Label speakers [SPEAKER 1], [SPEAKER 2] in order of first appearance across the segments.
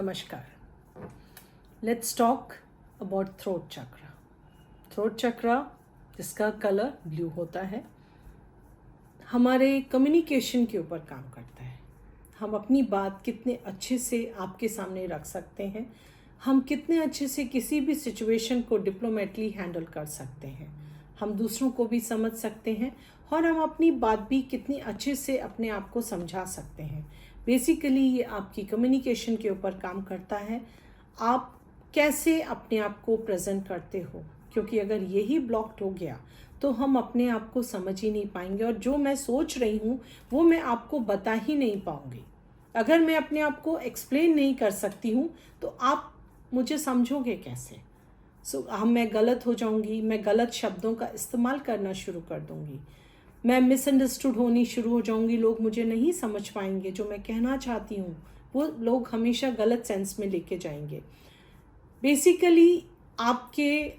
[SPEAKER 1] नमस्कार. Let's talk about throat chakra. Throat chakra जिसका colour blue होता है, हमारे कम्युनिकेशन के ऊपर काम करता है. हम अपनी बात कितने अच्छे से आपके सामने रख सकते हैं, हम कितने अच्छे से किसी भी सिचुएशन को डिप्लोमेटली हैंडल कर सकते हैं, हम दूसरों को भी समझ सकते हैं और हम अपनी बात भी कितनी अच्छे से अपने आप को समझा सकते हैं. बेसिकली ये आपकी कम्युनिकेशन के ऊपर काम करता है. आप कैसे अपने आप को प्रेजेंट करते हो, क्योंकि अगर यही ब्लॉक्ड हो गया तो हम अपने आप को समझ ही नहीं पाएंगे और जो मैं सोच रही हूँ वो मैं आपको बता ही नहीं पाऊँगी. अगर मैं अपने आप को एक्सप्लेन नहीं कर सकती हूँ तो आप मुझे समझोगे कैसे. मैं गलत हो जाऊँगी, मैं गलत शब्दों का इस्तेमाल करना शुरू कर दूँगी, मैं मिसअंडरस्टूड होनी शुरू हो जाऊँगी, लोग मुझे नहीं समझ पाएंगे. जो मैं कहना चाहती हूँ वो लोग हमेशा गलत सेंस में लेके जाएंगे. बेसिकली आपके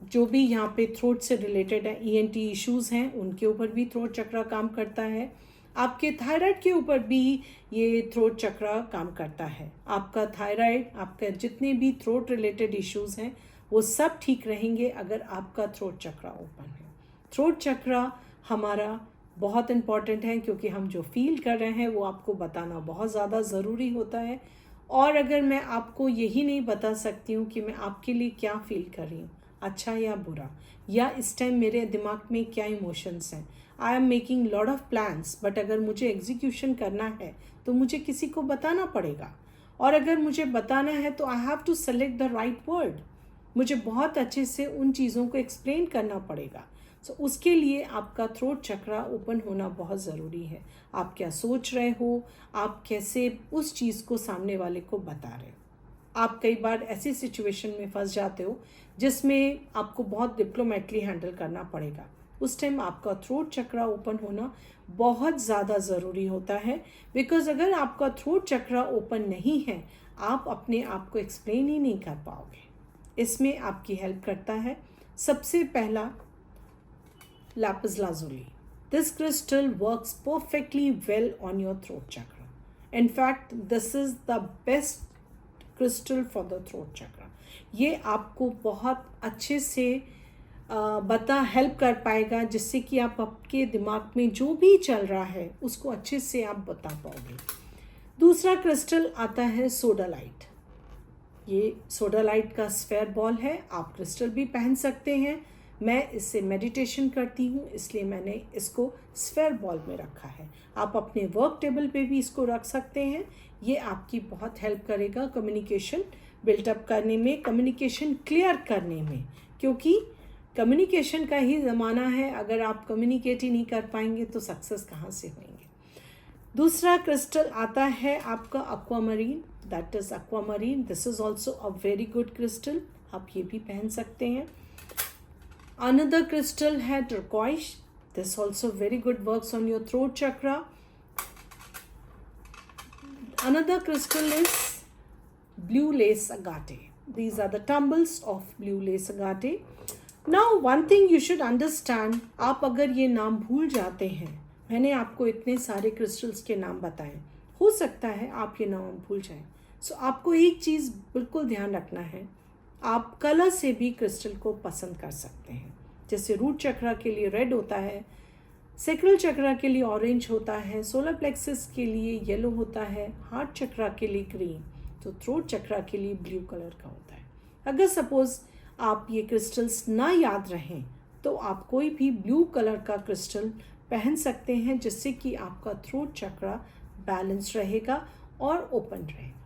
[SPEAKER 1] जो भी यहाँ पे थ्रोट से रिलेटेड है, ENT इश्यूज़ हैं, उनके ऊपर भी थ्रोट चक्रा काम करता है. आपके थायराइड के ऊपर भी ये थ्रोट चक्रा काम करता है. आपका थायराइड, आपका जितने भी थ्रोट रिलेटेड इश्यूज़ हैं वो सब ठीक रहेंगे अगर आपका थ्रोट चक्रा ओपन है. थ्रोट चक्रा हमारा बहुत इम्पॉर्टेंट है क्योंकि हम जो फील कर रहे हैं वो आपको बताना बहुत ज़्यादा ज़रूरी होता है. और अगर मैं आपको यही नहीं बता सकती हूँ कि मैं आपके लिए क्या फील कर रही हूँ, अच्छा या बुरा, या इस टाइम मेरे दिमाग में क्या इमोशंस हैं, I am making lot of plans, but अगर मुझे एग्जीक्यूशन करना है तो मुझे किसी को बताना पड़ेगा. और अगर मुझे बताना है तो I have to select the right word. मुझे बहुत अच्छे से उन चीज़ों को एक्सप्लेन करना पड़ेगा. उसके लिए आपका थ्रोट चक्रा ओपन होना बहुत ज़रूरी है. आप क्या सोच रहे हो, आप कैसे उस चीज़ को सामने वाले को बता रहे हो. आप कई बार ऐसी सिचुएशन में फंस जाते हो जिसमें आपको बहुत डिप्लोमेटली हैंडल करना पड़ेगा. उस टाइम आपका थ्रोट चक्रा ओपन होना बहुत ज़्यादा ज़रूरी होता है. बिकॉज अगर आपका थ्रोट चक्रा ओपन नहीं है आप अपने आप को एक्सप्लेन ही नहीं कर पाओगे. इसमें आपकी हेल्प करता है सबसे पहला lapis lazuli. This crystal works perfectly well on your throat chakra. In fact, this is the best crystal for the throat chakra. ये आपको बहुत अच्छे से हेल्प कर पाएगा जिससे कि आप आपके दिमाग में जो भी चल रहा है उसको अच्छे से आप बता पाओगे. दूसरा क्रिस्टल आता है सोडालाइट. ये सोडालाइट का स्फेयर बॉल है. आप क्रिस्टल भी पहन सकते हैं. मैं इससे मेडिटेशन करती हूँ इसलिए मैंने इसको स्फेयर बॉल में रखा है. आप अपने वर्क टेबल पे भी इसको रख सकते हैं. ये आपकी बहुत हेल्प करेगा कम्युनिकेशन बिल्टअप करने में, कम्युनिकेशन क्लियर करने में, क्योंकि कम्युनिकेशन का ही ज़माना है. अगर आप कम्युनिकेट ही नहीं कर पाएंगे तो सक्सेस कहाँ से होंगे. दूसरा क्रिस्टल आता है आपका aquamarine. That is aquamarine. This is also a very good crystal. आप ये भी पहन सकते हैं. Another crystal है turquoise. This also very good, works on your throat chakra. Another crystal is blue lace agate. These are the tumbles of blue lace agate. Now one thing you should understand, आप अगर ये नाम भूल जाते हैं, मैंने आपको इतने सारे क्रिस्टल्स के नाम बताए, हो सकता है आप ये नाम भूल जाएं. आपको एक चीज़ बिल्कुल ध्यान रखना है, आप कलर से भी क्रिस्टल को पसंद कर सकते हैं. जैसे रूट चक्रा के लिए रेड होता है, सेक्रल चक्रा के लिए ऑरेंज होता है, सोलर प्लेक्सस के लिए येलो होता है, हार्ट चक्रा के लिए ग्रीन, तो थ्रोट चक्रा के लिए ब्लू कलर का होता है. अगर सपोज आप ये क्रिस्टल्स ना याद रहें तो आप कोई भी ब्लू कलर का क्रिस्टल पहन सकते हैं जिससे कि आपका थ्रोट चक्रा बैलेंस रहेगा और ओपन रहेगा.